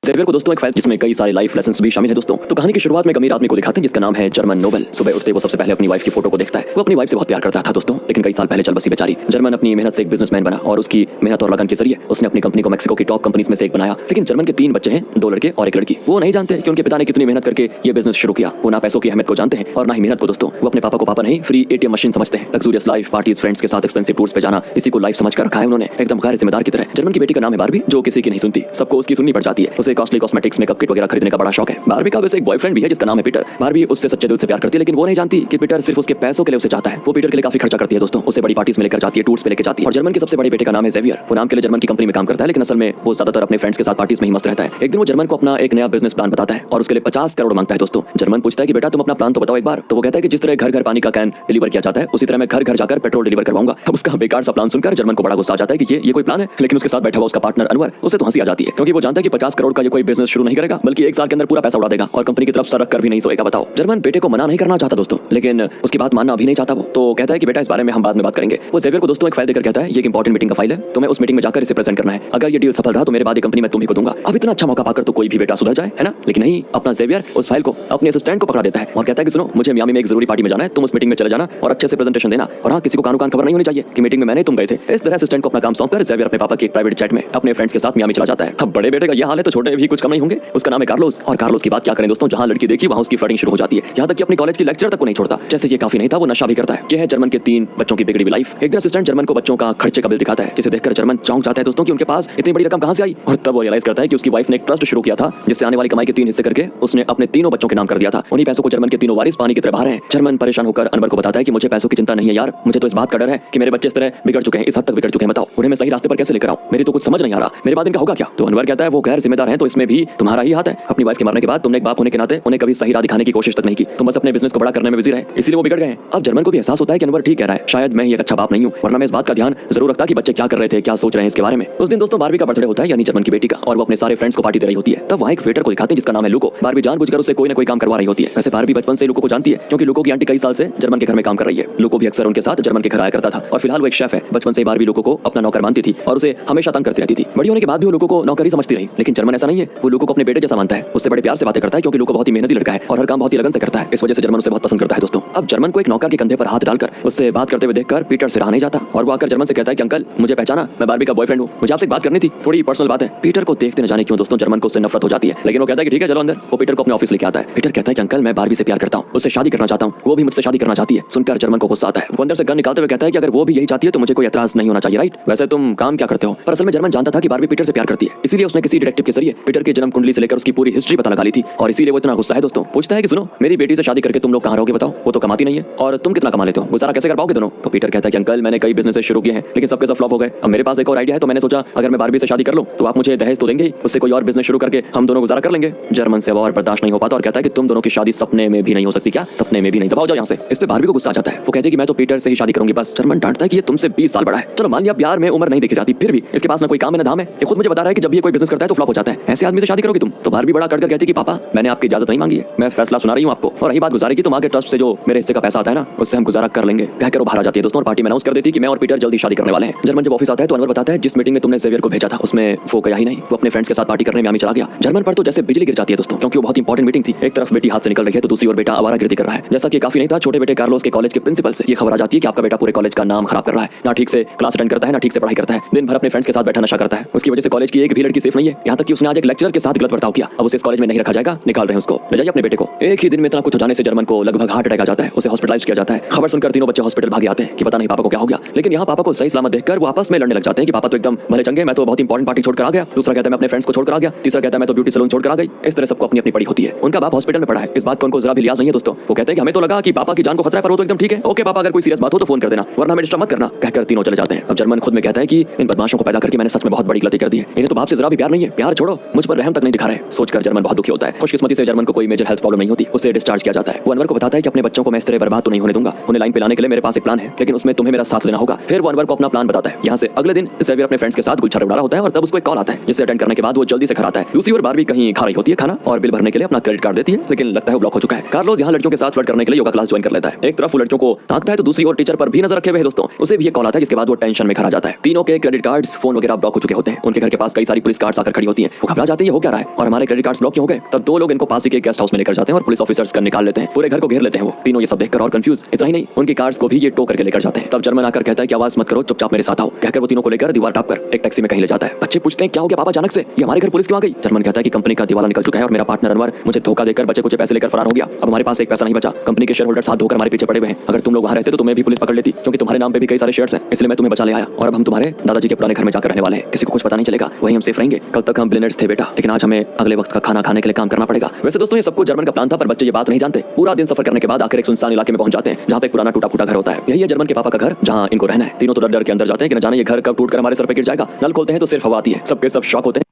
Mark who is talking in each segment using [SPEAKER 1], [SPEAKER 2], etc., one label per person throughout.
[SPEAKER 1] Xavier को दोस्तों एक फाइल जिसमें कई सारे लाइफ लेसन्स भी शामिल हैं दोस्तों। तो कहानी की शुरुआत में एक अमीर आदमी को दिखाते हैं जिसका नाम है जर्मन नोबल। सुबह उठते वो सबसे पहले अपनी वाइफ की फोटो को देखता है। वो अपनी वाइफ से बहुत प्यार करता था दोस्तों, लेकिन कई साल पहले चल बसी बेचारी। जर्मन अपनी मेहनत से एक बिजनेसमैन बना और उसकी मेहनत और लगन के जरिए उसने अपनी कंपनी को मैक्सिको की टॉप कंपनीज में से एक बनाया। लेकिन जर्मन के 3 बच्चे हैं, 2 लड़के और 1 लड़की। वो नहीं जानते कि उनके पिता ने कितनी मेहनत करके ये बिजनेस शुरू किया। वो ना पैसों की अहमियत को जानते हैं और ना ही मेहनत को दोस्तों। वो अपने पापा को पापा नहीं, फ्री एटीएम मशीन समझते हैं। लग्जूरियस लाइफ, पार्टीज, फ्रेंड्स के साथ एक्सपेंसिव टूर्स पे जाना, इसी को लाइफ समझ कर रखा है उन्होंने, एकदम गैर जिम्मेदार की तरह। जर्मन की बेटी का नाम है बारबी, जो किसी की नहीं सुनती, सबको उसकी सुननी पड़ जाती है। उसे कॉस्टली कॉस्मेटिक्स, मेकअप किट वगैरह खरीदने का बड़ा शौक है। बारबी का वैसे एक बॉयफ्रेंड भी है जिसका नाम है पीटर। बारबी उससे सच्चे दिल से प्यार करती है, लेकिन वो नहीं जानती कि पीटर सिर्फ उसके पैसों के लिए उसे चाहता है। वो पीटर के लिए काफी खर्चा करती है दोस्तों, उसे बड़ी पार्टीज में लेकर जाती है, टूर्स पे लेकर जाती है। और जर्मन के सबसे बड़े बेटे का नाम है ज़ेवियर। वो नाम के लिए जर्मन की कंपनी में काम करता है, लेकिन असल में वो ज्यादातर अपने फ्रेंड्स के साथ पार्टीज में ही मस्त रहता है। एक दिन वो जर्मन को अपना एक नया बिजनेस प्लान बताता है और उसके लिए 50 करोड़ मांगता है दोस्तों। जर्मन पूछता है कि बेटा तुम अपना प्लान तो बताओ एक बार। तो वो कहता है कि जिस तरह घर घर पानी का कैन डिलीवर किया जाता है, उसी तरह मैं घर घर जाकर पेट्रोल डिलीवर करवाऊंगा। अब उसका बेकार सा प्लान सुनकर जर्मन को बड़ा गुस्सा आ जाता है कि ये कोई प्लान है। लेकिन उसके साथ बैठा हुआ उसका पार्टनर अनवर, उसे तो हंसी आ जाती है, क्योंकि वो जानता है कि 50 करोड़ का ये कोई बिजनेस शुरू नहीं करेगा, बल्कि 1 साल के अंदर पूरा पैसा उड़ा देगा और कंपनी की तरफ सर रख कर भी नहीं सोएगा। बताओ, जर्मन बेटे को मना नहीं करना चाहता दोस्तों, लेकिन उसकी बात मानना भी नहीं चाहता। वो तो कहता है कि बेटा इस बारे में हम बाद में बात करेंगे। वो ज़ेवियर को दोस्तों एक फाइल देकर कहता है ये एक इंपॉर्टेंट मीटिंग का फाइल है, तुम्हें उस मीटिंग में जाकर इसे प्रेजेंट करना है। अगर ये डील सफल रहा तो मेरे बाद ये कंपनी मैं तुम्ही को दूंगा। अब इतना अच्छा मौका पाकर तो कोई भी बेटा सुधर जाए, है ना? लेकिन नहीं, अपना ज़ेवियर उस फाइल को अपने असिस्टेंट को पकड़ा देता है और कहता है कि सुनो, मुझे मियामी में एक जरूरी पार्टी में जाना है, तुम उस मीटिंग में चले जाना और अच्छे से प्रेजेंटेशन देना। और हाँ, किसी को कानो कान खबर नहीं होनी चाहिए कि मीटिंग में मैंने तुम गए थे। इस तरह असिस्टेंट को अपना काम सौंपकर ज़ेवियर अपने पापा की एक प्राइवेट जेट में अपने फ्रेंड्स के साथ मियामी चला जाता है। अब बड़े बेटे का यह हाल है तो छोटे भी कुछ कम नहीं होंगे। उसका नाम है कार्लोस, और कार्लोस की बात क्या करें दोस्तों, जहां लड़की देखी वहां उसकी फ्लर्टिंग शुरू हो जाती है। यहां तक कि अपनी कॉलेज की लेक्चर तक को नहीं छोड़ता। जैसे ये काफी नहीं था, वो नशा भी करता है। यह है जर्मन के 3 बच्चों की बिगड़ी हुई लाइफ। एक दिन असिस्टेंट जर्मन को बच्चों का खर्चे का बिल दिखाता है, जिसे देखकर जर्मन चौंक जाता है दोस्तों कि उनके पास इतनी बड़ी रकम कहां से आई। और तब वो रियलाइज करता है कि उसकी वाइफ ने एक ट्रस्ट शुरू किया था, जिससे आने वाली कमाई के 3 हिस्से करके उसने अपने तीनों बच्चों के नाम कर दिया था। उन्हीं पैसों को जर्मन के तीनों वारिस पानी की तरह बहा रहे हैं। जर्मन परेशान होकर अनवर को बताता है कि मुझे पैसों की चिंता नहीं है यार, मुझे तो इस बात का डर है कि मेरे बच्चे इस तरह बिगड़ चुके हैं, इस हद तक बिगड़ चुके हैं। बताओ उन्हें मैं सही रास्ते पर कैसे लेकर आऊं, मेरी तो कुछ समझ नहीं आ रहा, मेरे बाद इनका होगा क्या। तो अनवर कहता है वो गैर जिम्मेदार हैं तो इसमें भी तुम्हारा ही हाथ है। अपनी वाइफ के मारने के बाद तुमने एक बाप होने के नाते उन्हें कभी सही राह दिखाने की कोशिश तक नहीं की, तुम बस अपने बिजनेस को बड़ा करने में बिजी रहे, इसलिए वो बिगड़ गए। अब जर्मन को भी एहसास होता है कि अनवर ठीक कह रहा है, शायद मैं ही एक अच्छा बाप नहीं हूं, वरना मैं इस बात का ध्यान जरूर रखता कि बच्चे क्या कर रहे थे, क्या सोच रहे हैं इसके बारे में। उस दिन दोस्तों बारबी का बर्थडे होता है, यानी जर्मन की बेटी का, और वो अपने सारे फ्रेंड्स को पार्टी दे रही होती है। तब वहां एक वेटर को दिखाते हैं जिसका नाम है लुको। बारबी जानबूझकर उसे कोई ना कोई काम करवा रही होती है। वैसे बारबी बचपन से लुको को जानती है, क्योंकि लुको की आंटी कई साल से जर्मन के घर में काम कर रही है। लुको भी अक्सर उनके साथ जर्मन के घर आया करता था और फिलहाल वो एक शेफ है। बचपन से बारबी लुको को अपना नौकर मानती थी और उसे हमेशा तंग करती रहती थी। बड़ी होने के बाद भी वो लुको को नौकर ही समझती रही, लेकिन जर्मन ऐसा नहीं है। वो लुको को अपने बेटे जैसा मानता है, उससे बड़े प्यार से बातें करता है, क्योंकि लुको बहुत ही मेहनती लड़का है और हर काम बहुत ही लगन से करता है। इस वजह से जर्मन उसे बहुत पसंद करता है दोस्तों। अब जर्मन को एक नौकर के कंधे पर हाथ डालकर उससे बात करते हुए देखकर पीटर से रहा नहीं जाता और वो आकर जर्मन से कहता है कि अंकल मुझे पहचाना, मैं बारबी का बॉयफ्रेंड हूँ, मुझे आपसे बात करनी थी, थोड़ी पर्सनल बात है। पीटर को देखते न जाने क्यों दोस्तों जर्मन को उससे नफरत हो जाती है, लेकिन वो कहता है कि ठीक है चलो अंदर। वो पीटर को अपने ऑफिस लेके आता है। पीटर कहता है कि अंकल मैं बारबी से प्यार करता हूँ, उससे शादी करना चाहता हूँ, वो भी मुझसे शादी करना चाहती है। सुनकर जर्मन को गुस्सा आता है। वो अंदर से गन निकालते हुए कहता है कि अगर वो भी यही चाहती है तो मुझे कोई एतराज नहीं होना चाहिए, राइट? वैसे तुम काम क्या करते हो? पर असल में जर्मन जानता था कि बारबी पीटर से प्यार करती है, इसीलिए उसने किसी डिटेक्टिव के जरिए पीटर की जन्म कुंडली से लेकर उसकी पूरी हिस्ट्री पता लगा ली थी और इसीलिए वो इतना गुस्सा है दोस्तों। पूछता है कि सुनो, मेरी बेटी से शादी करके तुम लोग कहाँ रहोगे बताओ, वो तो कमाती नहीं है और तुम कितना कमा लेते हो, गुजारा कैसे कर पाओगे दोनों? तो पीटर कहता है कि अंकल मैंने कई बिजनेस शुरू किए हैं, लेकिन सबके सब फ्लॉप हो गए। अब मेरे पास एक और आइडिया है, तो मैंने सोचा अगर मैं बारबी से शादी कर लूं तो आप मुझे दहेज तो देंगे ही, उससे कोई और बिजनेस शुरू करके हम दोनों गुजारा कर लेंगे। जर्मन से और बर्दाश्त नहीं हो पाता और कहता है कि तुम दोनों की शादी सपने में भी नहीं हो सकती। क्या सपने में भी नहीं? दबाओ जाओ यहाँ से। इस पे बारबी को गुस्सा आ जाता है। वो कहती है कि मैं तो पीटर से ही शादी करूंगी बस। जर्मन डांटता है कि ये तुमसे 20 साल बड़ा है। चलो मान लिया प्यार में उम्र नहीं देखी जाती, फिर भी इसके पास ना कोई काम है ना धाम है। ये खुद मुझे बता रहा है कि जब ये कोई बिजनेस करता है तो फ्लॉप हो जाता है, ऐसे आदमी से शादी करोगी तुम? तो बारबी बड़ा कड़कर कहती है कि पापा मैंने आपकी इजाजत नहीं मांगी है, मैं फैसला सुना रही हूँ आपको। और रही बात गुजारे की, तुम आगे ट्रस्ट से जो मेरे हिस्से का पैसा आता है ना, उससे हम गुजारा कर लेंगे कहकर वो बाहर आ जाती है दोस्तों। और पार्टी में अनाउंस कर देती है कि मैं और पीटर जल्दी शादी करने वाले हैं। जर्मन जब ऑफिस आता है तो अनवर बताता है जिस मीटिंग में तुमने ज़ेवियर को भेजा था उसमें वो गया ही नहीं, वो अपने फ्रेंड्स के साथ पार्टी करने मियामी चला गया। जर्मन पर तो जैसे बिजली गिर जाती है दोस्तों, क्योंकि वो बहुत इंपॉर्टेंट मीटिंग थी। एक तरफ बेटी हाथ से निकल रही है तो दूसरी ओर बेटा आवारागर्दी कर रहा है। जैसा कि काफी नहीं था, छोटे बेटे कार्लोस के कॉलेज के प्रिंसिपल से ये खबर आ जाती है कि आपका बेटा पूरे कॉलेज का नाम खराब कर रहा है, ना ठीक से क्लास अटेंड करता है, ना ठीक से पढ़ाई करता है, दिन भर अपने फ्रेंड्स के साथ बैठा नशा करता है। उसकी वजह से कॉलेज की एक भी लड़की सेफ नहीं है, यहाँ तक कि उसने आज एक लेक्चरर के साथ गलत बर्ताव किया। अब उसे इस कॉलेज में नहीं रखा जाएगा, निकाल रहे हैं उसको, ले जाइए अपने बेटे को। एक ही दिन में इतना कुछ हो जाने से जर्मन को लगभग हार्ट अटैक आ जाता है, उसे हॉस्पिटलाइज किया जाता है। खबर सुनकर तीनों बच्चे हॉस्पिटल भागे आते हैं कि पता नहीं पापा को क्या हो गया। लेकिन यहाँ पापा को सही सलामत देखकर वो आपस में लड़ने लग जाते हैं कि पापा तो एकदम भले चंगे, मैं तो बहुत इंपॉर्टेंट पार्टी छोड़कर आ गया। दूसरा कहता है मैं अपने फ्रेंड्स को छोड़कर आ गया, तीसरा कहता है मैं तो ब्यूटी सैलून छोड़कर आ गई। इस तरह सबको अपनी अपनी पड़ी होती है। उनका बाप हॉस्पिटल में पड़ा है, इस बात को उनको जरा भी लिहाज नहीं है दोस्तों। वो कहते हैं कि हमें तो लगा कि पापा की जान को खतरा है, पर वो तो एकदम ठीक है। ओके पापा, अगर कोई सीरियस बात हो तो फोन कर देना, वरना हमें डिस्टर्ब मत करना कहकर तीनों चले जाते हैं। अब जर्मन खुद में कहता है कि इन बदमाशों को पैदा करके मैंने सच में बहुत बड़ी गलती कर दी है, इन्हें तो बाप से जरा भी प्यार नहीं है, प्यार छोड़ो मुझ पर रहम तक नहीं दिखा रहे। सोचकर जर्मन बहुत दुखी होता है। खुशकिस्मती से जर्मन को कोई मेजर हेल्थ प्रॉब्लम नहीं होती, उसे डिस्चार्ज किया जाता है। वो अनवर को बताता है कि अपने बच्चों को मैं इस तरह बर्बाद तो नहीं होने दूंगा, उन्हें लाइन पे लाने के लिए मेरे पास एक प्लान है, लेकिन उसमें तुम्हें मेरा साथ देना होगा। फिर वो अनवर को अपना प्लान बताता है। यहाँ से अगले दिन ज़ेवियर अपने फ्रेंड्स के साथ गुलछर उड़ा रहा होता है और तब उसको एक कॉल आता है, जिसे अटेंड करने के बाद वो जल्दी से घर आता है। दूसरी ओर बारबी कहीं खा रही होती है खाना और बिल भरने के लिए अपना क्रेडिट कार्ड देती है, लेकिन लगता है वो ब्लॉक हो चुका है। कार्लोस यहाँ लड़कियों के साथ फ्लर्ट करने के लिए योगा क्लास ज्वाइन कर लेता है। एक तरफ वो लड़कियों को ताकता है तो दूसरी ओर टीचर पर भी नजर रखे हुए है दोस्तों। उसे भी ये कॉल आता है, जिसके बाद वो टेंशन में घर आ जाता है। तीनों के क्रेडिट कार्ड्स, फोन वगैरह ब्लॉक हो चुके होते हैं। उनके घर के पास कई सारी पुलिस कार्ड्स आकर खड़ी होती हैं। वो घबरा जाते हैं ये हो क्या रहा है और हमारे क्रेडिट कार्ड्स ब्लॉक क्यों हो गए। तब दो लोग इनको पास ही के गेस्ट हाउस में लेकर जाते हैं और पुलिस ऑफिसर्स कर निकाल लेते हैं, पूरे घर को घेर लेते हैं। वो तीनों ये सब देखकर और कंफ्यूज। इतना ही नहीं, उनकी कार्ड्स को भी ये टो करके लेकर जाते हैं। तब जर्मन आकर कहता है कि आवाज मत करो, चुपचाप मेरे साथ आओ। कहकर वो तीनों को लेकर दीवार टाप कर एक टैक्सी में कहीं ले जाता है। बच्चे पूछते हैं क्या हो गया पापा अचानक से, ये हमारे घर पुलिस क्यों आ गई। जर्मन कहता है कि कंपनी का दिवाला निकल चुका है और मेरा पार्टनर अनवर मुझे धोखा देकर बच्चे कुछ पैसे लेकर फरार हो गया। अब हमारे पास एक पैसा नहीं बचा, कंपनी के शेयर होल्डर साथ धोकर हमारे पीछे पड़े हुए हैं। अगर तुम लोग वहां रहते तो तुम्हें भी पुलिस पकड़ लेती, क्योंकि तुम्हारे नाम पे भी कई सारे शेयर्स हैं, इसलिए मैं तुम्हें बचा ले आया। और अब हम तुम्हारे दादाजी के पुराने घर में जाकर रहने वाले हैं, किसी को कुछ पता नहीं चलेगा, वहीं हम सेफ रहेंगे। कल तक हम बिलियनर्स थे बेटा, लेकिन आज हमें अगले वक्त का खाना खाने के लिए काम करना पड़ेगा। वैसे दोस्तों ये सब कुछ जर्मन का प्लान था, पर बच्चे ये बात नहीं जानते। पूरा दिन सफर करने के बाद आखिर एक सुनसान इलाके में पहुंच जाते हैं, जहां पे एक पुराना टूटा फूटा घर होता है। यही है जर्मन के पापा का घर, जहां इनको रहना है। तीनों तो डर डर के अंदर जाते हैं कि न जाने ये घर कब टूटकर हमारे सर पे गिर जाएगा। नल खोलते हैं तो सिर्फ हवा आती है, सबके सब शॉक होते हैं।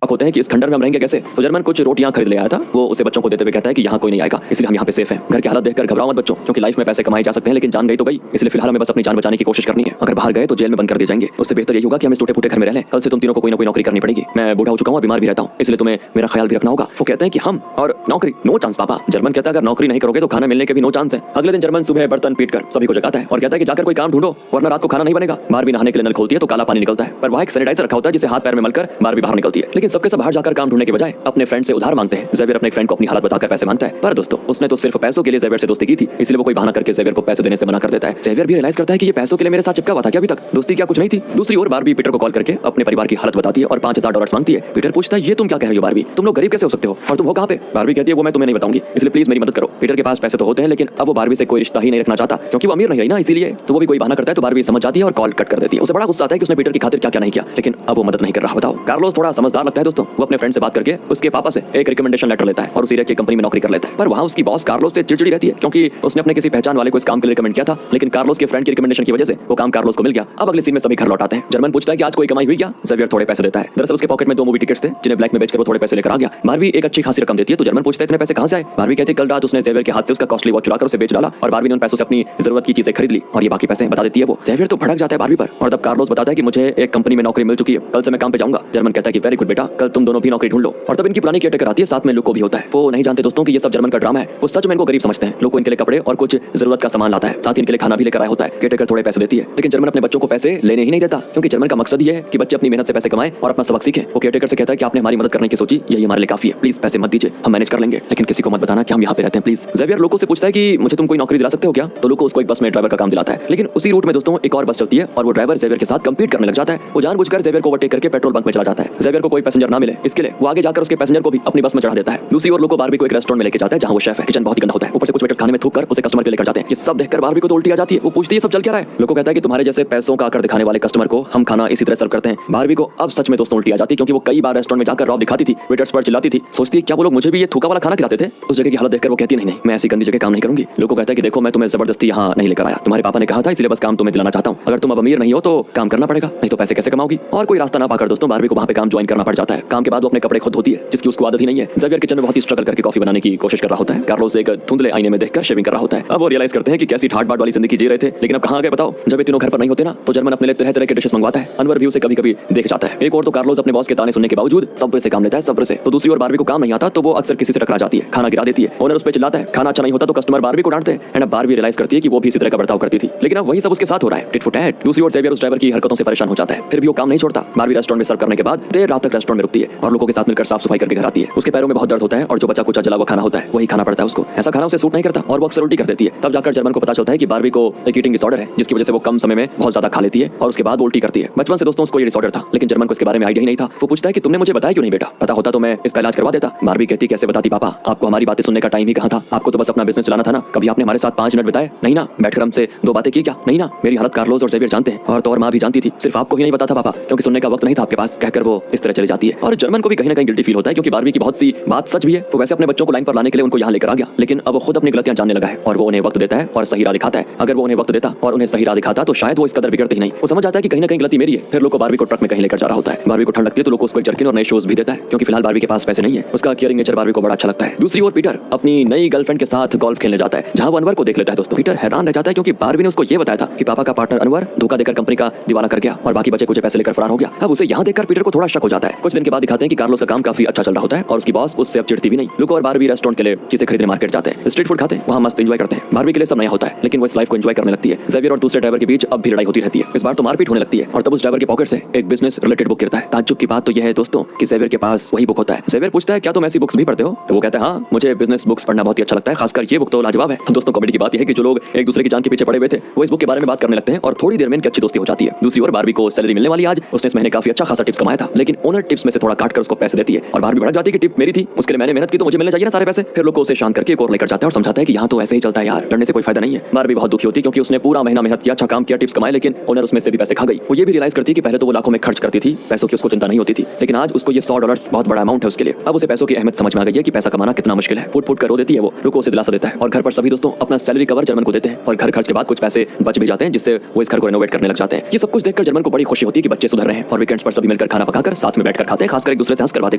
[SPEAKER 1] होते हैं कि इस खंडर में हम रहेंगे कैसे। तो जर्मन कुछ रोटियां खरीद ले आया था, वो उसे बच्चों को देते हुए कहता है कि यहाँ कोई नहीं आएगा, इसलिए हम यहाँ पे सेफ हैं। घर की हालत देखकर घबराओ मत बच्चों, क्योंकि लाइफ में पैसे कमाए जा सकते हैं लेकिन जान गई तो गई, इसलिए फिलहाल हमें बस अपनी जान बचाने की कोशिश करनी है। अगर बाहर गए तो जेल में बंद कर दिए जाएंगे, उससे बेहतर यही होगा कि हम इस टूटे फूटे घर में रह लें। कल से तुम तीनों को कोई ना कोई नौकरी करनी पड़ेगी। मैं बूढ़ा हो चुका हूँ, बीमार भी रहता हूँ, इसलिए तुम्हें मेरा ख्याल भी रखना होगा। वो कहते हैं कि हम और नौकरी, नो चांस पापा। जर्मन कहता है अगर नौकरी नहीं करोगे तो खाना मिलने के भी नो चांस है। अगले दिन जर्मन सुबह बर्तन पीट कर सभी को जगाता है और कहता है कि जाकर कोई काम ढूंढो वरना रात को खाना नहीं बनेगा। बाहर भी नहाने के लिए नल खोलती है तो काला पानी निकलता है, पर वहाँ एक सैनिटाइजर रखा होता है जिसे हाथ पैर में मलकर बाहर भी बाहर निकलती है। लेकिन सबके सब बाहर जाकर काम ढूंढने के बजाय अपने फ्रेंड से उधार मांगते हैं। ज़ेवियर अपने फ्रेंड को अपनी हालत बताकर पैसे मांगता है, पर दोस्तों उसने तो सिर्फ पैसों के लिए ज़ेवियर से दोस्ती की थी, इसलिए वो कोई बहाना करके ज़ेवियर को पैसे देने से मना कर देता है। ज़ेवियर भी रियलाइज करता है कि ये पैसों के लिए मेरे साथ चिपका हुआ था क्या, अभी तक दोस्ती क्या कुछ नहीं थी। दूसरी ओर बारबी पीटर को कॉल करके अपने परिवार की हालत बताती है और $5000 मांगती है। पीटर पूछता है ये तुम क्या कह रही हो बारबी, तुम लोग गरीब कैसे हो सकते हो और तुम हो कहाँ पे। बारबी कहती है वो मैं तुम्हें नहीं बताऊंगी, इसलिए प्लीज मेरी मदद करो। पीटर के पास पैसे तो होते हैं लेकिन अब वो बारबी से कोई रिश्ता ही नहीं रखना चाहता, क्योंकि वो अमीर नहीं रही ना, इसीलिए तो वो भी कोई बहाना करता है। तो बारबी समझ जाती है और कॉल कट कर देती है। उसे बड़ा गुस्सा आता है कि उसने पीटर की खातिर क्या क्या नहीं किया, लेकिन अब वो मदद नहीं कर रहा। बताओ कार्लोस थोड़ा समझदार लगता है दोस्तों, वो अपने फ्रेंड से बात करके उसके पापा से एक रिकमेंडेशन लेटर लेता है और उसी की कंपनी में नौकरी कर लेता है। पर वहाँ उसकी बॉस कार्लोस से चिड़चिड़ी रहती है, क्योंकि उसने अपने किसी पहचान वाले को इस काम के लिए रिकमेंड किया था, लेकिन कार्लोस के फ्रेंड की रिकमेंडेशन की वजह से वो काम कार्लोस को मिल गया। अब अगले सीन में सभी घर लौट आते हैं। जर्मन पूछता है कि आज कोई कमाई हुई क्या। ज़ेवियर थोड़े पैसे देता है, दरअसल उसके पॉकेट में 2 मूवी टिकट्स थे जिन्हें ब्लैक में बेचकर वो थोड़े पैसे लेकर आ गया। बारबी एक अच्छी खासी रकम देती है, तो जर्मन पूछता है इतने पैसे कहां से आए। बारबी कहती है कल रात उसने ज़ेवियर के हाथ से उसका कॉस्टली वॉच चुराकर उसे बेच डाला और बारबी ने उन पैसों से अपनी जरूरत की चीजें खरीद ली और ये बाकी पैसे बता देती है वो। ज़ेवियर तो भड़क जाता है बारबी पर और तब कार्लोस बताता है कि मुझे एक कंपनी में नौकरी मिल चुकी है, कल से मैं काम पे जाऊंगा। जर्मन कहता है कि वेरी गुड बेटा, कल तुम दोनों भी नौकरी ढूंढ लो। और तब इनकी पुरानी केयरटेकर आती है, साथ में लुको भी होता है। वो नहीं जानते दोस्तों कि ये सब जर्मन का ड्रामा है। वो सच में इनको गरीब समझते हैं। लोगों इनके लिए कपड़े और कुछ जरूरत का सामान लाता है, साथ ही इनके लिए खाना भी लेकर आया होता है। केयरटेकर थोड़े पैसे देती है, लेकिन जर्मन अपने बच्चों को पैसे लेने ही नहीं देता, क्योंकि जर्मन का मकसद ये है कि बच्चे अपनी मेहनत से पैसे कमाएं और अपना सबक सीखें। वो केयरटेकर से कहता है कि आपने हमारी मदद करने की सोची, यही हमारे लिए काफी है, प्लीज पैसे मत दीजिए, हम मैनेज कर लेंगे, लेकिन किसी को मत बताना कि हम यहाँ पे रहते हैं प्लीज। ज़ेवियर लोको से पूछता है कि मुझे तुम कोई नौकरी दिला सकते हो क्या, तो लोको उसको एक बस में ड्राइवर का काम दिलाता है। लेकिन उसी रूट में दोस्तों एक और बस चलती है और वो ड्राइवर ज़ेवियर के साथ कंपीट करने लग जाता है। वो जानबूझकर ज़ेवियर को ओवरटेक करके पेट्रोल पंप में चला जाता है। ज़ेवियर को कोई पैसेंजर ना मिले इसके लिए वो आगे जाकर उसके पैसेंजर को भी अपनी बस में चढ़ा देता है। दूसरी ओर लोको बारबी को एक रेस्टोरेंट में लेकर जाता है, जहाँ वो शेफ है। किचन बहुत ही गंदा होता है, ऊपर से कुछ वेटर्स खाने में थूक कर उसे कस्टमर के लेकर जाते हैं। ये सब देखकर बारबी को तो उल्टी आ जाती है। वो पूछती है सब चल क्या रहा है। लोको कहता है कि तुम्हारे जैसे पैसों का आकर दिखाने वाले कस्टमर को हम खाना इसी तरह सर्व करते हैं। बारबी को अब सच में दोस्तों उल्टी आ जाती है, क्योंकि वो कई बार रेस्टोरेंट में जाकर रौब दिखाती थी, वेटर्स पर चिल्लाती थी, सोचती है क्या वो लोग मुझे भी ये थूका वाला खाना खिलाते थे। उस जगह की हालत देखकर वो कहती नहीं मैं ऐसी गंदी जगह काम नहीं करूंगी। लोगों कहता है कि देखो मैं तुम्हें जबरदस्ती यहाँ नहीं लेकर आया, तुम्हारे पापा ने कहा था इसलिए बस काम तुम्हें दिलाना चाहता हूँ। अगर तुम अब अमीर नहीं हो तो काम करना पड़ेगा, नहीं तो पैसे कैसे कमाओगी। और कोई रास्ता ना पाकर दोस्तों बारबी को वहाँ पे काम ज्वाइन करना पड़ जाता है। काम के बाद वो अपने कपड़े खुद धोती है, जिसकी उसको आदत ही नहीं है। ज़ेवियर किचन में बहुत ही स्ट्रगल करके कॉफी बनाने की कोशिश कर रहा होता है। कार्लोस एक धुंधले आईने में देखकर शेविंग कर रहा होता है। अब वो रियलाइज करते हैं कि कैसी ठाट बाट वाली जिंदगी जी रहे थे, लेकिन अब कहाँ गए बताओ। जब ये तीनों घर पर नहीं होते ना तो जर्मन अपने लिए तरह तरह के डिशेस मंगवाता है। अनवर भी उसे कभी कभी देख जाता है। एक और तो कार्लोस अपने बॉस के ताने सुनने के बावजूद सब्र से काम लेता है, सब्र से। तो दूसरी ओर बारबी को काम नहीं आता तो वो अक्सर किसी से टकरा जाती है, खाना गिरा देती है, ओनर उस पर चिल्लाता है, खाना अच्छा नहीं होता तो कस्टमर बारबी को डांटते हैं। एंड अब बारबी रियलाइज करती है कि वो भी इसी तरह का बर्ताव करती थी, लेकिन अब वही सब उसके साथ हो रहा है, टिट फॉर टैट। दूसरी ओर ज़ेवियर उस ड्राइवर की हरकतों से परेशान हो जाता है, फिर भी वो काम नहीं छोड़ता। बारबी रेस्टोरेंट में सर्व करने के बाद देर रात तक रेस्टोरेंट में रुकती है और लोगों के साथ मिलकर साफ सफाई करके घर आती है। उसके पैरों में बहुत दर्द होता है और जो बचा कुचा जला हुआ खाना होता है वही खाना पड़ता है उसको। ऐसा खाना उसे सूट नहीं करता और वो अक्सर उल्टी कर देती है। तब जाकर जर्मन को पता चलता है कि बारबी को एक ईटिंग डिसऑर्डर है, जिसकी वजह से वो कम समय में बहुत ज्यादा खा लेती है और उसके बाद उल्टी करती है। बचपन से दोस्तों उसको ये डिसऑर्डर था, लेकिन जर्मन को इसके बारे में आइडिया ही नहीं था। वो पूछता है कि तुमने मुझे बताया क्यों नहीं बेटा, पता होता तो मैं इसका इलाज करवा देता। बारबी कहती कैसे बताती पापा, आपको हमारी बातें सुनने का टाइम ही कहाँ था, आपको तो बस अपना बिजनेस चलाना था ना। कभी आपने हमारे साथ 5 मिनट बिताए नहीं ना, बैठकर हमसे 2 बातें की क्या नहीं ना। मेरी हालत कार्लोस और ज़ेवियर जानते हैं और तो और माँ भी जानती थी, सिर्फ आपको ही नहीं पता था पापा, क्योंकि सुनने का वक्त नहीं था आपके पास। कहकर वो इस तरह चली जाती है और जर्मन को भी कहीं ना कहीं गिल्टी फील होता है, क्योंकि बारबी की बहुत सी बात सच भी है। वो वैसे अपने बच्चों को लाइन पर लाने के लिए उनको यहाँ लेकर आ गया, लेकिन अब वो खुद अपनी गलतियां जानने लगा है और वो उन्हें वक्त देता है और सही राह दिखाता है। अगर वो उन्हें वक्त देता और उन्हें सही राह दिखाता तो शायद वो इस कदर बिगड़ते ही नहीं। वो समझ जाता है कि कहीं ना कहीं गलती मेरी है। फिर लोग बारबी को ट्रक में कहीं लेकर जा रहा होता है। बारबी को ठंड लगती है तो लोग उसको एक जर्किन और नए शूज भी देता है, क्योंकि फिलहाल बारबी के पास पैसे नहीं है। उसका केयरिंग नेचर बारबी को बड़ा अच्छा लगता है। दूसरी ओर पीटर अपनी नई गर्लफ्रेंड के साथ गोल्फ खेलने जाता है, जहां वो अनवर को देख लेता है। दोस्तों पीटर हैरान रह जाता है, क्योंकि बारबी ने उसको ये बताया था कि पापा का पार्टनर अनवर धोखा देकर कंपनी का दिवाला कर गया और बाकी बचे कुछ पैसे लेकर फरार हो गया। अब उसे यहाँ देखकर पीटर को थोड़ा शक हो जाता है। कुछ दिन दिन के बाद दिखाते हैं कि कार्लोस का काम काफी अच्छा चल रहा होता है और उसकी बॉस उससे अब चिढ़ती भी नहीं। लुको और बारबी रेस्टोरेंट के लिए चीजें खरीदने मार्केट जाते हैं, स्ट्रीट फूड खाते हैं, वहाँ मस्त एंजॉय करते हैं। बारबी के लिए सब नया होता है लेकिन वो इस लाइफ को एंजॉय करने लगती है। जेवियर और दूसरे ड्राइवर के बीच अब भी लड़ाई होती रहती है। इस बार तो मारपीट होने लगती है और तब उस ड्राइवर के पॉकेट से एक बिजनेस रिलेटेड बुक गिरता है। ताज्जुब की बात तो यह है दोस्तों कि जेवियर के पास वही बुक होता है। जेवियर पूछता है क्या तुम ऐसी बुक्स भी पढ़ते हो? तो वो कहता है हाँ, मुझे बिजनेस बुक्स पढ़ना बहुत ही अच्छा लगता है, खासकर ये बुक तो लाजवाब है। दोस्तों कॉमेडी की बात यह है कि जो लोग एक दूसरे की जान के पीछे पड़े हुए थे वो इस बुक के बारे में बात करने लगते हैं और थोड़ी देर में इनकी अच्छी दोस्ती हो जाती है। दूसरी ओर बारबी को सैलरी मिलने वाली आज, उसने इस महीने काफी अच्छा खासा टिप्स कमाया था, लेकिन ओनर टिप्स में से थोड़ा काटकर उसको पैसे देती है और बारबी भड़क जाती है कि टिप मेरी थी, उसके लिए मैंने मेहनत की तो मुझे मिलने चाहिए ना सारे पैसे। फिर लोग उसे शांत करके एक और लेकर जाता है और समझाता है कि यहाँ तो ऐसे ही चलता है यार, लड़ने से कोई फायदा नहीं है। बारबी बहुत दुखी होती है क्योंकि उसने पूरा महीना मेहनत किया, अच्छा काम किया, टिप्स कमाए, लेकिन ओनर उसमें से भी पैसे खा गई। वो ये भी रियलाइज करती है कि पहले तो वो लाखों में खर्च करती थी, पैसों की उसको चिंता नहीं होती थी, लेकिन आज उसको ये $100 बहुत बड़ा अमाउंट है उसके लिए। अब उसे पैसों की अहमियत समझ में आ गई है कि पैसा कमाना कितना मुश्किल है। फुट फुट कर रो देती है वो। लुको उसे दिलासा देता है और घर पर सभी दोस्तों अपना सैलरी कवर जर्मन को देते हैं और घर खर्च के बाद कुछ पैसे बच भी जाते हैं जिससे वो इस घर को रेनोवेट करने लग जाते हैं। ये सब कुछ देखकर जर्मन को बड़ी खुशी होती है कि बच्चे सुधर रहे हैं और वीकेंड्स पर सभी मिलकर खाना पकाकर साथ में बैठकर खाते हैं, खासकर एक दूसरे से हंस कर बातें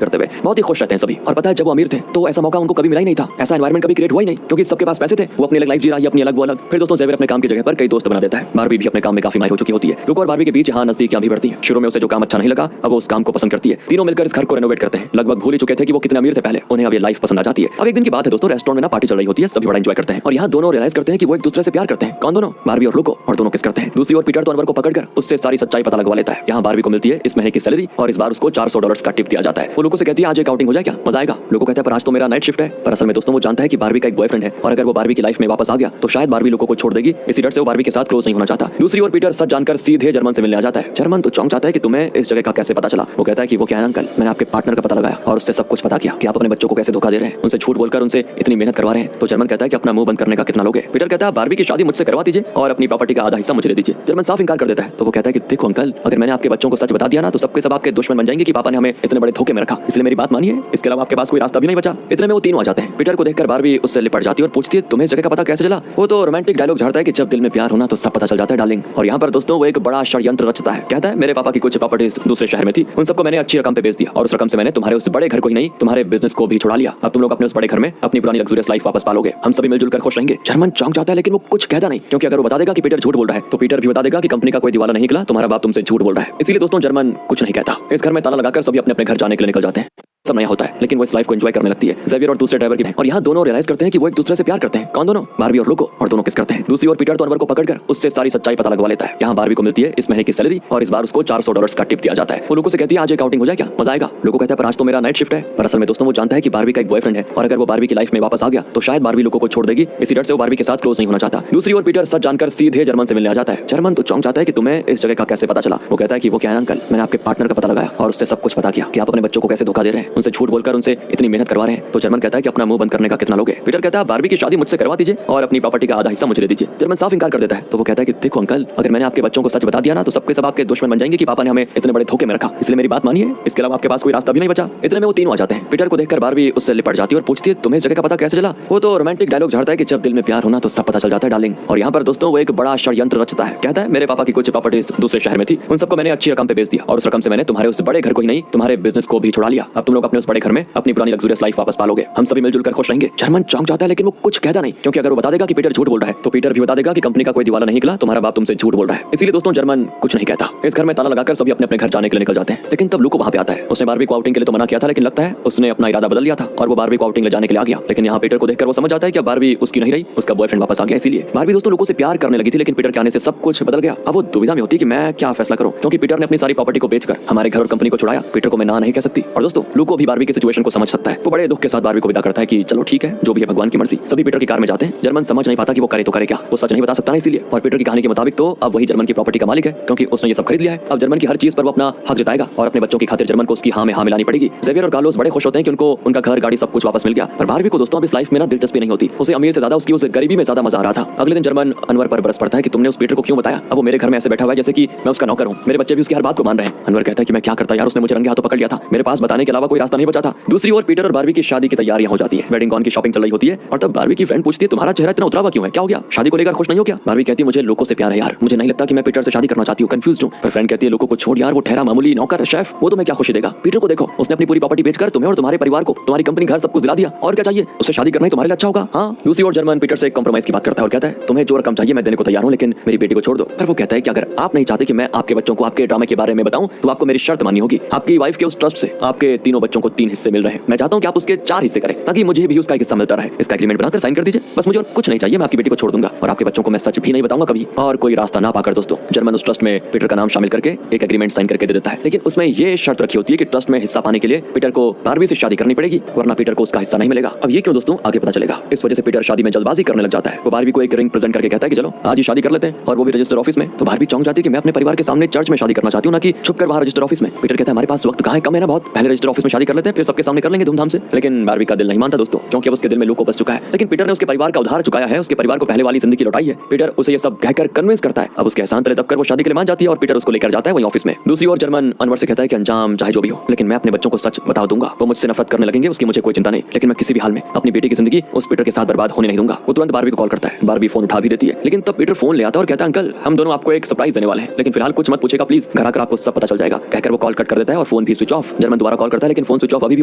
[SPEAKER 1] करते हुए बहुत ही खुश रहते हैं सभी। और पता है जब वो अमीर थे तो ऐसा मौका उनको कभी मिला ही नहीं था, ऐसा एनवायरमेंट कभी क्रिएट हुआ ही नहीं क्योंकि सबके पास पैसे थे, वो अपनी अलग लाइफ जी रहा है, अपनी अलग वो अलग। फिर दोस्तों जेवियर अपने काम की जगह पर कई दोस्त बना देता है। बारबी भी अपने काम में काफी माहिर हो चुकी होती है। लुको और बारबी के बीच यहाँ नजदीकियां भी बढ़ती हैं। शुरू में उसे जो काम अच्छा नहीं लगा अब वो उस काम को पसंद करती है। तीनों मिलकर इस घर को रेनोवेट करते हैं। लगभग भूल ही चुके थे कि वो कितने अमीर थे पहले, उन्हें अब ये लाइफ पसंद आ जाती है। अब एक दिन की बात है दोस्तों, रेस्टोरेंट में ना पार्टी चल रही होती है, सभी बड़ा एंजॉय करते हैं और यहाँ दोनों रियलाइज करते हैं कि वो एक दूसरे से प्यार करते हैं। कौन दोनों? बारबी और लुको। और दोनों किस करते हैं। दूसरी ओर पीटर तो अनवर को पकड़कर उससे सारी सच्चाई पता लगवा लेता है। यहाँ बारबी को मिलती है इस महीने की सैलरी और इस बार उसको $400 का टिप दिया जाता है। वो लुको से कहती है आज एक आउटिंग हो जाए क्या, मजा आएगा। लुको कहता है पर आज तो मेरा नाइट शिफ्ट है। पर असल में दोस्तों वो जानता है कि बारबी का एक बॉयफ्रेंड है और अगर वो बारबी की लाइफ में वापस आ गया तो शायद बारबी लुको को छोड़ देगी, इसी डर से वो बारबी के साथ क्लोज नहीं होना चाहता। दूसरी ओर पीटर सच जानकर सीधे जर्मन से मिलने आ जाता है। जर्मन तो चौंक जाता है कि तुम्हें इस जगह का कैसे पता चला। वो कहता है कि वो क्या है अंकल, मैंने आपके पार्टनर का पता लगाया और उससे सब कुछ पता किया कि आप अपने बच्चों को कैसे धोखा दे रहे हैं, उनसे झूठ बोलकर उनसे इतनी मेहनत करवा रहे हैं। तो जर्मन कहता है कि अपना मुंह बंद करने का कितना लोगे। पीटर कहता है बारबी की शादी मुझसे करवा दीजिए और अपनी प्रॉपर्टी का आधा हिस्सा मुझे दे दीजिए। जर्मन साफ इंकार कर देता है। तो वो कहता है कि देखो अंकल, अगर मैंने आपके बच्चों को सच बता दिया ना तो सबके सब आपके दुश्मन बन जाएंगे कि पापा ने हमें इतने बड़े धोखे में रखा, इसलिए मेरी बात मानिए, इसके अलावा आपके पास कोई रास्ता भी नहीं बचा। इतने में वो तीनों आ जाते हैं। पीटर को देखकर बारबी उससे लिपट जाती है और पूछती है तुम्हें इस जगह का पता कैसे चला। वो तो रोमांटिक डायलॉग झाड़ता है कि जब दिल में प्यार होना तो सब पता चल जाता है डार्लिंग। और यहाँ पर दोस्तों वो एक बड़ा षड्यंत्र रचता है। कहता है मेरे पापा की कुछ प्रॉपर्टीज दूसरे शहर में थी, उन सबको मैंने अच्छी रकम पे बेच दिया और उस रकम से मैंने तुम्हारे उस बड़े घर को ही नहीं तुम्हारे बिजनेस को भी छुड़ा लिया। अब तुम लोग अपने उस बड़े घर में अपनी पुरानी लग्जरियस लाइफ वापस पालोगे, हम सभी मिलजुल कर खुश रहेंगे। जर्मन चौंक जाता है लेकिन वो कुछ कहता नहीं क्योंकि अगर वो बता देगा कि पीटर झूठ बोल रहा है तो पीटर भी बता देगा कि कंपनी का कोई दिवाला नहीं निकला, तुम्हारा बाप तुमसे झूठ बोल रहा है। इसीलिए दोस्तों जर्मन कुछ नहीं कहता। इस घर में ताला लगाकर सभी अपने अपने घर जाने के लिए निकल जाते हैं। सब नया होता है लेकिन वो इस लाइफ को एंजॉय करने लगती है। जेवियर और दूसरे ड्राइवर की और यहाँ दोनों रियलाइज करते हैं कि वो एक दूसरे से प्यार करते हैं। कौन दोनों? बारबी और लुको। और दोनों किस करते हैं। दूसरी ओर पीटर तो अनवर को पकड़कर उससे सारी सच्चाई पता लगवा लेता है। यहाँ बारबी को मिलती है इस महीने की सैलरी और इस बार उसको $400 का टिप दिया जाता है। वो लुको से कहती है आज एक आउटिंग हो जाए क्या, मजा आएगा। लुको कहता है पर आज तो मेरा नाइट शिफ्ट है। पर असल में दोस्तों वो जानता है कि बारबी का एक बॉयफ्रेंड है और अगर वो बारबी की लाइफ में वापस आ गया तो शायद बारबी लुको को छोड़ देगी, इसी डर से वो बारबी के साथ क्लोज नहीं होना चाहता। दूसरी ओर पीटर सच जानकर सीधे जर्मन से मिलने आ जाता है। जर्मन तो चौंक जाता है कि तुम्हें इस जगह का कैसे पता चला। वो कहता है कि वो क्या है अंकल, मैंने आपके पार्टनर का पता लगाया और उससे सब कुछ पता किया कि आप अपने बच्चों को कैसे धोखा दे रहे हैं, उनसे झूठ बोलकर उनसे इतनी मेहनत करवा रहे हैं। तो जर्मन कहता है कि अपना मुंह बंद करने का कितना लोगे। पीटर कहता है बारबी की शादी मुझसे करवा दीजिए और अपनी प्रॉपर्टी का आधा हिस्सा मुझे दे दीजिए। जर्मन साफ इंकार कर देता है। तो वो कहता है कि देखो अंकल, अगर मैंने आपके बच्चों को सच बता दिया ना तो सबके सब आपके दुश्मन बन जाएंगे कि पापा ने हमें इतने बड़े धोखे में रखा, इसलिए मेरी बात मानिए, इसके अलावा आपके पास कोई रास्ता भी नहीं बचा। इतने में वो तीनों आ जाते हैं। पीटर को देखकर बारबी उससे लिपट जाती है और पूछती है तुम्हें इस जगह का पता कैसे चला। वो तो रोमांटिक डायलॉग झाड़ता है कि जब दिल में प्यार होना तो सब पता चल जाता है डार्लिंग। और यहाँ पर दोस्तों वो एक बड़ा षड्यंत्र रचता है। कहता है मेरे पापा की कुछ प्रॉपर्टीज दूसरे शहर में थी, उन सबको मैंने अच्छी रकम पे बेच दिया और उस रकम से मैंने तुम्हारे उस बड़े घर को ही नहीं तुम्हारे बिजनेस को भी छुड़ा लिया। अब तुम लोग अपने उस बड़े घर में अपनी पुरानी लग्जरियस लाइफ वापस पालोगे, हम सभी मिलजुल कर खुश रहेंगे। जर्मन चौंक जाता है लेकिन वो कुछ कहता नहीं क्योंकि अगर वो बता देगा कि पीटर झूठ बोल रहा है तो पीटर भी बता देगा कि कंपनी का कोई दिवाला नहीं निकला, तुम्हारा बाप तुमसे झूठ बोल रहा है। इसीलिए दोस्तों जर्मन कुछ नहीं कहता। इस घर में ताला लगाकर सभी अपने अपने घर जाने के लिए निकल जाते हैं। लेकिन तब लुको वहां पे आता है। उसने बारबी को आउटिंग के लिए तो मना किया था लेकिन लगता है उसने अपना इरादा बदल लिया था और वो बारबी को आउटिंग ले जाने के लिए आ गया। लेकिन यहाँ पीटर को देखकर वो समझ जाता है कि अब बारबी उसकी नहीं रही, उसका बॉयफ्रेंड वापस आ गया। इसीलिए बारबी दोस्तों लुको से प्यार करने लगी थी लेकिन पीटर के आने से सब कुछ बदल गया। अब वो दुविधा में होती है कि मैं क्या फैसला करूं क्योंकि पीटर ने अपनी सारी प्रॉपर्टी को बेचकर हमारे घर और कंपनी को छुड़ाया। पीटर को मैं ना नहीं कह सकती। और दोस्तों लुको भी बारबी की सिचुएशन को समझ सकता है। वो बड़े दुख के साथ बारबी को विदा करता है कि चलो ठीक है, जो भी है भगवान की मर्जी। सभी पीटर की कार में जाते हैं। जर्मन समझ नहीं पाता कि वो करे तो करे क्या, वो सच नहीं बता सकता ना इसीलिए। और पीटर की कहानी के मुताबिक तो अब वही जर्मन की प्रॉपर्टी का मालिक है क्योंकि उसने ये सब खरीद लिया है। अब जर्मन की हर चीज पर वो अपना हक जताएगा और अपने बच्चों की खातिर जर्मन को उसकी हाँ में हाँ मिलानी पड़ेगी। जेवियर और कार्लोस बड़े खुश होते हैं कि उनको उनका घर गाड़ी सब कुछ वापस मिल गया। पर बारबी को दोस्तों अब इस लाइफ में ना दिलचस्पी नहीं होती। उसे अमीर से ज्यादा उसकी उस गरीबी में ज्यादा मजा आ रहा था। अगले दिन जर्मन अनवर पर बरस पड़ता है कि तुमने उस पीटर को क्यों बताया। अब वो मेरे घर में ऐसे बैठा हुआ है जैसे कि मैं उसका नौकर हूँ। मेरे बच्चे भी उसकी हर बात को मान रहे हैं। अनवर कहता है कि मैं क्या करता यार, उसने मुझे रंगे हाथों पकड़ लिया था, मेरे पास बताने के अलावा कोई रास्ता नहीं बचा था। दूसरी ओर पीटर और बारबी की शादी की तैयारियां हो जाती है, वेडिंग गॉन की शॉपिंग चल रही होती है और तब बारबी की फ्रेंड पूछती है तुम्हारा चेहरा इतना उतरा हुआ क्यों है, क्या हो गया, शादी को लेकर खुश नहीं हो क्या? बारबी कहती है मुझे लोगों से प्यार है यार, मुझे नहीं लगता कि मैं पीटर से शादी करना चाहती हूँ, कंफ्यूज हूँ। पर फ्रेंड कहती है लोगों को छोड़ यार, वो ठहरा मामूली नौकर शेफ, वो तुम्हें क्या खुशी देगा। पीटर को देखो, उसने अपनी पूरी प्रॉपर्टी बेचकर तुम्हें और तुम्हारे परिवार को, तुम्हारी कंपनी, घर सब कुछ दिला दिया, और क्या चाहिए, उससे शादी करना ही तुम्हारे लिए अच्छा होगा। हाँ। दूसरी ओर जर्मन पीटर से कॉम्प्रोमाइज की बात करता है और कहता है तुम्हें जो रकम चाहिए मैं देने को तैयार हूँ, लेकिन मेरी बेटी को छोड़ दो। पर वो कहता है कि अगर आप नहीं चाहते कि मैं आपके बच्चों को आपके ड्रामे के बारे में बताऊं तो आपको मेरी शर्त माननी होगी। आपकी वाइफ के उस ट्रस्ट से आपके तीनों बच्चों को 3 हिस्से मिल रहे हैं, मैं चाहता हूं कि आप उसके 4 हिस्से करें ताकि मुझे भी उसका एक हिस्सा मिलता रहे। इसका एग्रीमेंट बनाकर साइन कर दीजिए, बस मुझे और कुछ नहीं चाहिए, मैं आपकी बेटी को छोड़ दूंगा और आपके बच्चों को मैं सच भी नहीं बताऊंगा कभी। और कोई रास्ता ना पाकर दोस्तों जर्मन उस ट्रस्ट में पीटर का नाम शामिल करके एक एग्रीमेंट साइन करके दे देता है, लेकिन उसमें ये शर्त रखी होती है कि ट्रस्ट में हिस्सा पाने के लिए पीटर को बारबी से शादी करनी पड़ेगी, वरना पीटर को उसका हिस्सा नहीं मिलेगा। अब ये क्यों दोस्तों आगे पता चलेगा। इस वजह से पीटर शादी में जल्दबाजी करने लग जाता है। वो बारबी को एक रिंग प्रेजेंट करके कहता है कि चलो आज ही शादी कर लेते हैं, और वो भी रजिस्टर ऑफिस में। तो बारबी चौंक जाती है कि मैं अपने परिवार के सामने चर्च में शादी करना चाहती हूँ, ना कि छुप कर वहाँ रजिस्टर ऑफिस में। पीटर कहता है हमारे पास वक्त कहाँ है, कम है ना बहुत, पहले रजिस्टर ऑफिस में शादी कर लेते हैं, फिर सबके सामने कर लेंगे धूमधाम से। लेकिन बारबी का दिल नहीं मानता दोस्तों, क्योंकि अब उसके दिल में लूको बस चुका है। लेकिन पीटर ने उसके परिवार का उधार चुकाया है, उसके परिवार को पहले वाली जिंदगी लौटाई है। पीटर उसे ये सब कहकर कन्विंस करता है। अब उसके एहसान तले दबकर वो शादी के लिए मान जाती है और पीटर उसको लेकर जाता है वही ऑफिस में। दूसरी ओर जर्मन अनवर से कहता है कि अंजाम चाहे जो भी हो, लेकिन मैं अपने बच्चों को सच बता दूंगा। वो मुझसे नफरत करने लगेंगे उसकी मुझे कोई चिंता नहीं, लेकिन मैं किसी भी हाल में अपनी बेटी की जिंदगी उस पीटर के साथ बर्बाद होने नहीं दूंगा। वो तुरंत बारबी को कॉल करता है। बारबी फोन उठा भी देती है, लेकिन तब पीटर फोन ले आता है और कहता है अंकल हम दोनों आपको एक सरप्राइज देने वाले हैं, लेकिन फिलहाल कुछ मत पूछेगा प्लीज, घर आकर आपको सब पता चल जाएगा। कहकर वो कॉल कट कर देता है और फोन भी स्विच ऑफ। जर्मन दोबारा कॉल करता है, लेकिन फोन स्विच ऑफ अभी भी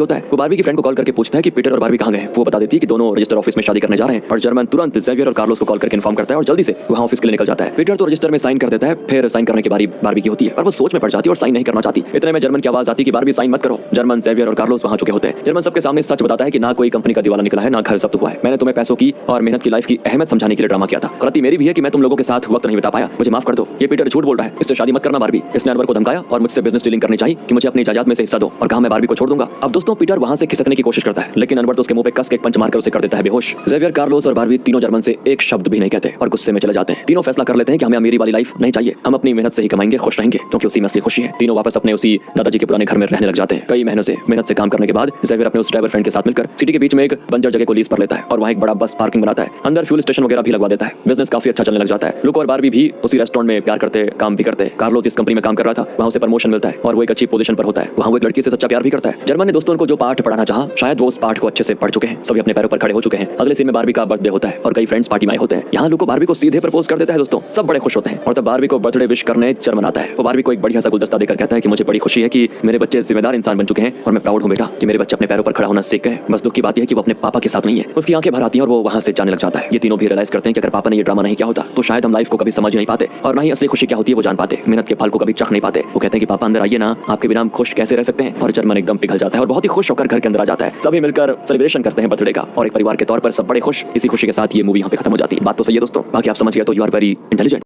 [SPEAKER 1] होता है। वो बारबी की फ्रेंड को कॉल करके पूछता है कि पीटर और बारबी कहाँ गए। वो बता देती है कि दोनों रजिस्टर ऑफिस में शादी करने जा रहे हैं, और जर्मन तुरंत जेवियर और कार्लोस को कॉल करके इन्फॉर्म करता है और जल्दी से वहाँ ऑफिस के लिए निकल जाता है। पीटर तो रजिस्टर में साइन कर देता है, फिर साइन करने की बारी बारबी की होती है, पर वो सोच में पड़ जाती है और साइन नहीं करना चाहती। इतने में जर्मन की आवाज आती है कि बारबी साइन मत करो। जर्मन, जेवियर और कार्लोस वहाँ चुके होते हैं। जर्मन सबके सामने सच बताता है कि ना कोई कंपनी का दिवाला निकला है, ना घर जब्त हुआ है। मैंने तुम्हें पैसों की और मेहनत की लाइफ की अहमियत समझाने के लिए ड्रामा किया था। गलती मेरी भी है कि मैं तुम लोगों के साथ वक्त नहीं बिता पाया, मुझे माफ कर दो। ये पीटर झूठ बोल रहा है, इससे शादी मत करना बारबी। इसने अनवर को धमकाया और मुझसे बिजनेस डीलिंग करनी चाहिए कि मुझे अपनी इजाजत में से हिस्सा दो, और कहा मैं बारबी को छोड़ दूंगा। अब दोस्तों पीटर वहाँ से खिसकने की कोशिश करता है, लेकिन अनवर तो उसके मुंह पे कस के एक पंच मारकर उसे कर देता है बेहोश। जेवियर, कार्लोस और बारबी तीनों जर्मन से एक शब्द भी नहीं कहते और गुस्से में चले जाते हैं। तीनों फैसला कर लेते हैं कि हमें अमीरी वाली लाइफ नहीं चाहिए, हम अपनी मेहनत से ही कमाएंगे, खुश रहेंगे, क्योंकि उसी में असली खुशी है। तीनों वापस अपने उसी दादाजी के पुराने घर में रहने लग जाते हैं। कई महीनों से मेहनत से काम करने के बाद जेवियर अपने उस ड्राइवर फ्रेंड के साथ मिलकर सिटी के बीच में एक बंजर जगह को लीज पर लेता है और वहाँ एक बड़ा बस पार्किंग बनाता है। अंदर फ्यूल स्टेशन वगैरह भी लगवा देता है। बिजनेस काफी अच्छा चलने लग जाता है। लुक और बारबी भी उसी रेस्टोरेंट में प्यार करते काम भी करते हैं। कार्लोस जिस कंपनी में काम कर रहा था वहाँ उसे प्रमोशन मिलता है और वो एक अच्छी पोजीशन पर होता है। वहाँ वो एक लड़की से सच्चा प्यार भी करता है। जर्मन ने दोस्तों को जो पाठ पढ़ाना चाहा, शायद वो उस पाठ को अच्छे से पढ़ चुके हैं, सभी अपने पैरों पर खड़े हो चुके हैं। अगले सीन में बारबी का बर्थडे होता है और कई फ्रेंड्स पार्टी में आए होते हैं। यहाँ लुक बारबी को सीधे प्रपोज कर देता है दोस्तों, सब बड़े खुश होते हैं। और तब बारबी को बर्थडे विश करने जर्मन आता है। वो बारबी को एक बढ़िया सा गुलदस्ता देकर कहता है कि मुझे बड़ी खुशी है कि मेरे बच्चे जिम्मेदार इंसान बन चुके हैं और मैं प्राउड हूँ बेटा कि मेरे बच्चे अपने पैरों पर खड़ा होना सीख गए। बस दुख की बात है कि वो अपने पापा के साथ नहीं है। उसकी आंखें भर आती हैं और वो वहाँ से जाने लग जाता है। ये तीनों भी रियलाइज करते हैं कि अगर पापा ने ये ड्रामा नहीं किया होता तो शायद हम लाइफ को कभी समझ नहीं पाते और ना ही असली खुशी क्या होती है वो जान पाते, मेहनत के फल को कभी चख नहीं पाते। वो कहते हैं कि पापा अंदर आइए ना, आपके बिना हम खुश कैसे रह सकते हैं। और जर्मन एकदम पिघल जाता है और बहुत ही खुश होकर घर के अंदर आ जाता है। सभी मिलकर सेलिब्रेशन करते हैं बर्थडे का और एक परिवार के तौर पर सब बड़े खुश। इसी खुशी के साथ ये मूवी यहाँ पे खत्म हो जाती है। बात तो सही है दोस्तों, बाकी आप समझ गए तो यू आर वेरी इंटेलिजेंट।